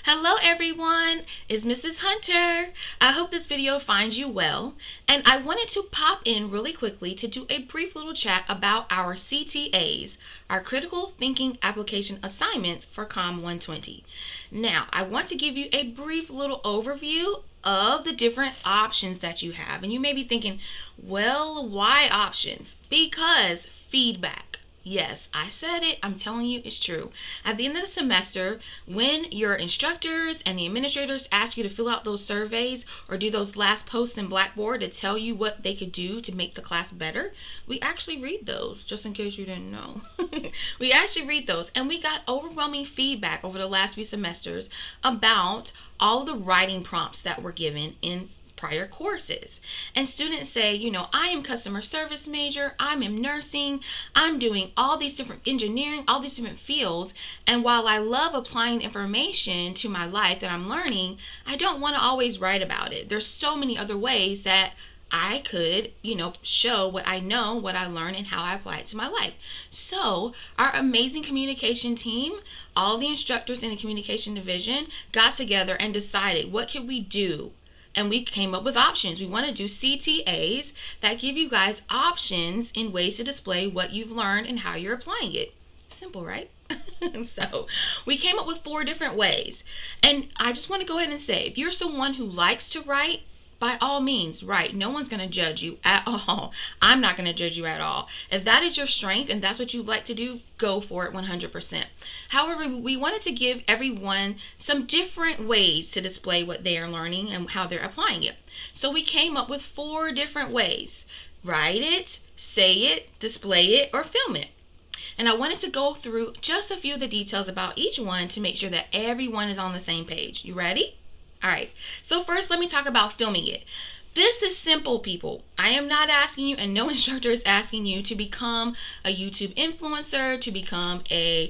Hello everyone, it's Mrs. Hunter. I hope this video finds you well, and I wanted to pop in really quickly to do a brief little chat about our CTAs, our Critical Thinking Application Assignments for COM 120. Now, I want to give you a brief little overview of the different options that you have, and you may be thinking, well, why options? Because feedback. Yes, I said it. I'm telling you, it's true. At the end of the semester, when your instructors and the administrators ask you to fill out those surveys or do those last posts in Blackboard to tell you what they could do to make the class better, we actually read those, just in case you didn't know. We actually read those, and we got overwhelming feedback over the last few semesters about all the writing prompts that were given in prior courses. And students say, I am customer service major, I'm in nursing, I'm doing all these different engineering, all these different fields, and while I love applying information to my life that I'm learning, I don't want to always write about it. There's so many other ways that I could, show what I know, what I learn, and how I apply it to my life. So our amazing communication team, all the instructors in the communication division got together and decided, what could we do? And we came up with options. We want to do CTAs that give you guys options in ways to display what you've learned and how you're applying it. Simple, right? So we came up with 4 different ways. And I just want to go ahead and say, if you're someone who likes to write, by all means, write. No one's going to judge you at all. I'm not going to judge you at all. If that is your strength and that's what you like to do, go for it 100%. However, we wanted to give everyone some different ways to display what they are learning and how they're applying it. So we came up with 4 different ways. Write it, say it, display it, or film it. And I wanted to go through just a few of the details about each one to make sure that everyone is on the same page. You ready? All right, so first let me talk about filming it. This is simple, people. I am not asking you, and no instructor is asking you to become a YouTube influencer, to become a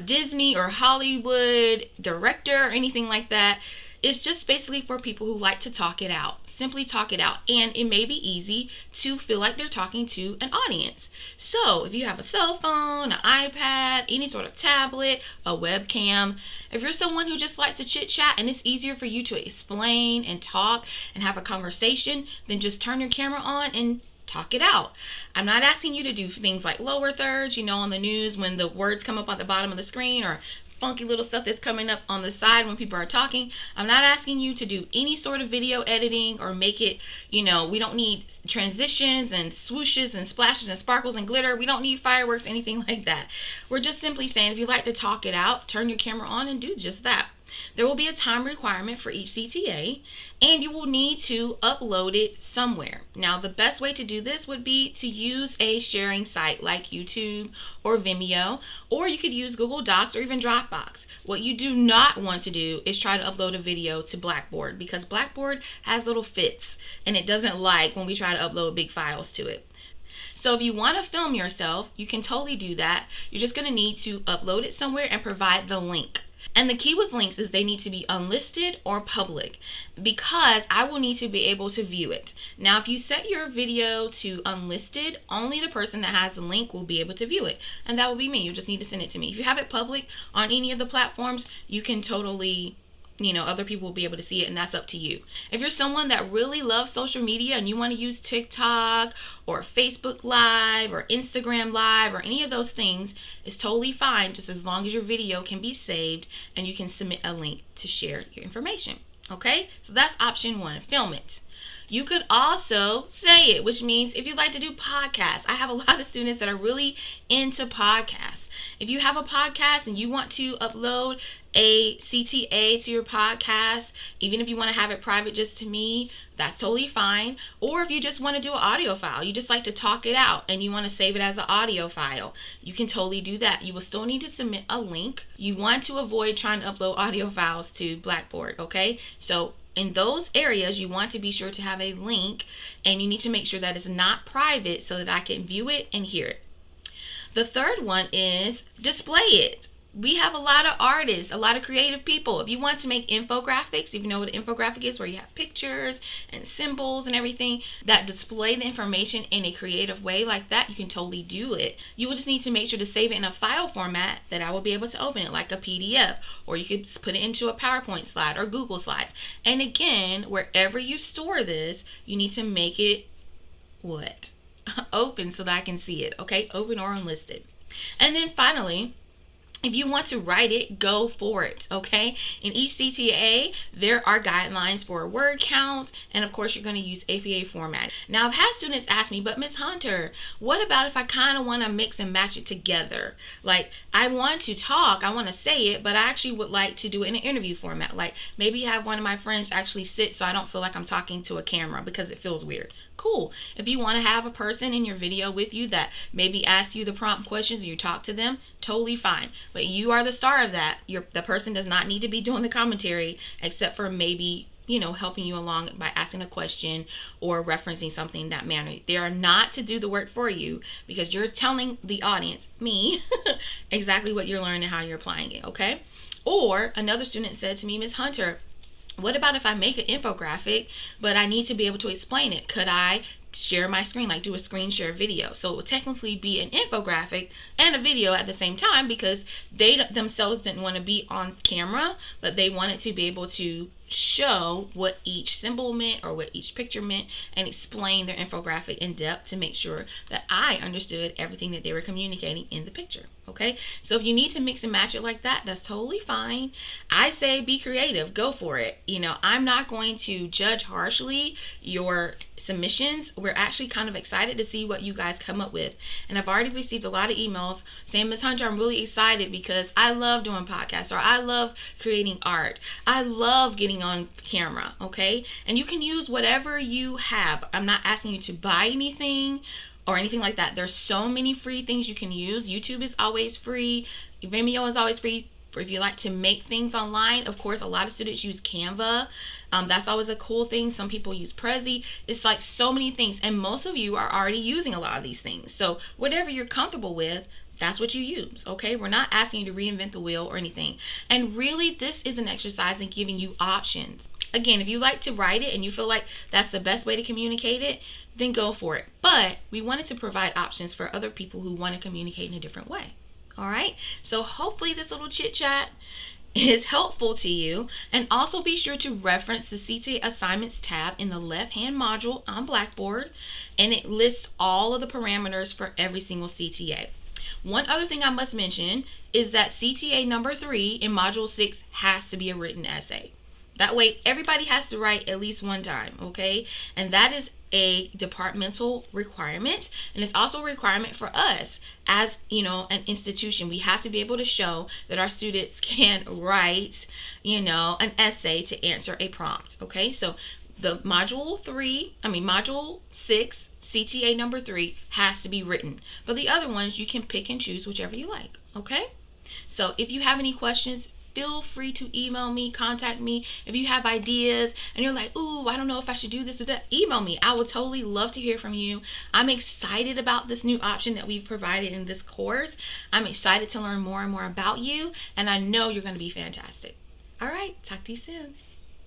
Disney or Hollywood director or anything like that. It's just basically for people who like to talk it out. Simply talk it out. And it may be easy to feel like they're talking to an audience. So if you have a cell phone, an iPad, any sort of tablet, a webcam, if you're someone who just likes to chit chat and it's easier for you to explain and talk and have a conversation, then just turn your camera on and talk it out. I'm not asking you to do things like lower thirds, on the news when the words come up on the bottom of the screen, or funky little stuff that's coming up on the side when people are talking. I'm not asking you to do any sort of video editing or make it, we don't need transitions and swooshes and splashes and sparkles and glitter. We don't need fireworks, anything like that. We're just simply saying, if you like to talk it out, turn your camera on and do just that. There will be a time requirement for each CTA, and you will need to upload it somewhere. Now, the best way to do this would be to use a sharing site like YouTube or Vimeo, or you could use Google Docs or even Dropbox. What you do not want to do is try to upload a video to Blackboard, because Blackboard has little fits, and it doesn't like when we try to upload big files to it. So if you want to film yourself, you can totally do that. You're just going to need to upload it somewhere and provide the link. And the key with links is they need to be unlisted or public, because I will need to be able to view it. Now, if you set your video to unlisted, only the person that has the link will be able to view it. And that will be me. You just need to send it to me. If you have it public on any of the platforms, you can totally, other people will be able to see it, and that's up to you. If you're someone that really loves social media and you want to use TikTok or Facebook Live or Instagram Live or any of those things, it's totally fine, just as long as your video can be saved and you can submit a link to share your information. Okay, so that's option 1, film it. You could also say it, which means if you'd like to do podcasts. I have a lot of students that are really into podcasts. If you have a podcast and you want to upload a CTA to your podcast, even if you want to have it private just to me, that's totally fine. Or if you just want to do an audio file, you just like to talk it out and you want to save it as an audio file, you can totally do that. You will still need to submit a link. You want to avoid trying to upload audio files to Blackboard, okay? So in those areas, you want to be sure to have a link, and you need to make sure that it's not private so that I can view it and hear it. The third one is display it. we have a lot of artists, a lot of creative people. If you want to make infographics, if you know what an infographic is, where you have pictures and symbols and everything that display the information in a creative way like that, you can totally do it. You will just need to make sure to save it in a file format that I will be able to open it, like a PDF, or you could put it into a PowerPoint slide or Google Slides. And again, wherever you store this, you need to make it what? Open so that I can see it, okay? Open or unlisted. And then finally, if you want to write it, go for it, okay? In each CTA, there are guidelines for a word count, and of course, you're going to use APA format. Now, I've had students ask me, but Ms. Hunter, what about if I kind of want to mix and match it together? Like, I want to talk, I want to say it, but I actually would like to do it in an interview format. Like, maybe have one of my friends actually sit so I don't feel like I'm talking to a camera because it feels weird. Cool. If you want to have a person in your video with you that maybe asks you the prompt questions and you talk to them, totally fine. But you are the star of that. The person does not need to be doing the commentary, except for maybe, you know, helping you along by asking a question or referencing something in that manner. They are not to do the work for you, because you're telling the audience, me, exactly what you're learning and how you're applying it, okay? Or another student said to me, Ms. Hunter, what about if I make an infographic, but I need to be able to explain it? Could I share my screen, like do a screen share video? So it would technically be an infographic and a video at the same time, because they themselves didn't want to be on camera, but they wanted to be able to show what each symbol meant or what each picture meant and explain their infographic in depth to make sure that I understood everything that they were communicating in the picture. Okay, so if you need to mix and match it like that, that's totally fine. I say be creative, go for it. You know, I'm not going to judge harshly your submissions. We're actually kind of excited to see what you guys come up with. And I've already received a lot of emails saying, Ms. Hunter, I'm really excited because I love doing podcasts, or I love creating art. I love getting on camera, okay? And you can use whatever you have. I'm not asking you to buy anything or anything like that. There's so many free things you can use. YouTube is always free. Vimeo is always free. If you like to make things online, of course, a lot of students use Canva. That's always a cool thing. Some people use Prezi. It's like so many things, and most of you are already using a lot of these things. So whatever you're comfortable with, that's what you use, okay? We're not asking you to reinvent the wheel or anything. And really, this is an exercise in giving you options. Again, if you like to write it and you feel like that's the best way to communicate it, then go for it. But we wanted to provide options for other people who want to communicate in a different way. All right, so hopefully this little chit chat is helpful to you. And also be sure to reference the CTA Assignments tab in the left-hand module on Blackboard, and it lists all of the parameters for every single CTA. One other thing I must mention is that CTA number 3 in Module 6 has to be a written essay. That way everybody has to write at least one time, okay? And that is a departmental requirement, and it's also a requirement for us as, you know, an institution. We have to be able to show that our students can write, you know, an essay to answer a prompt, okay? So the module 6 CTA number 3 has to be written, but the other ones you can pick and choose whichever you like, okay? So if you have any questions, feel free to email me, contact me. If you have ideas and you're like, ooh, I don't know if I should do this or that, email me. I would totally love to hear from you. I'm excited about this new option that we've provided in this course. I'm excited to learn more and more about you, and I know you're going to be fantastic. All right, talk to you soon.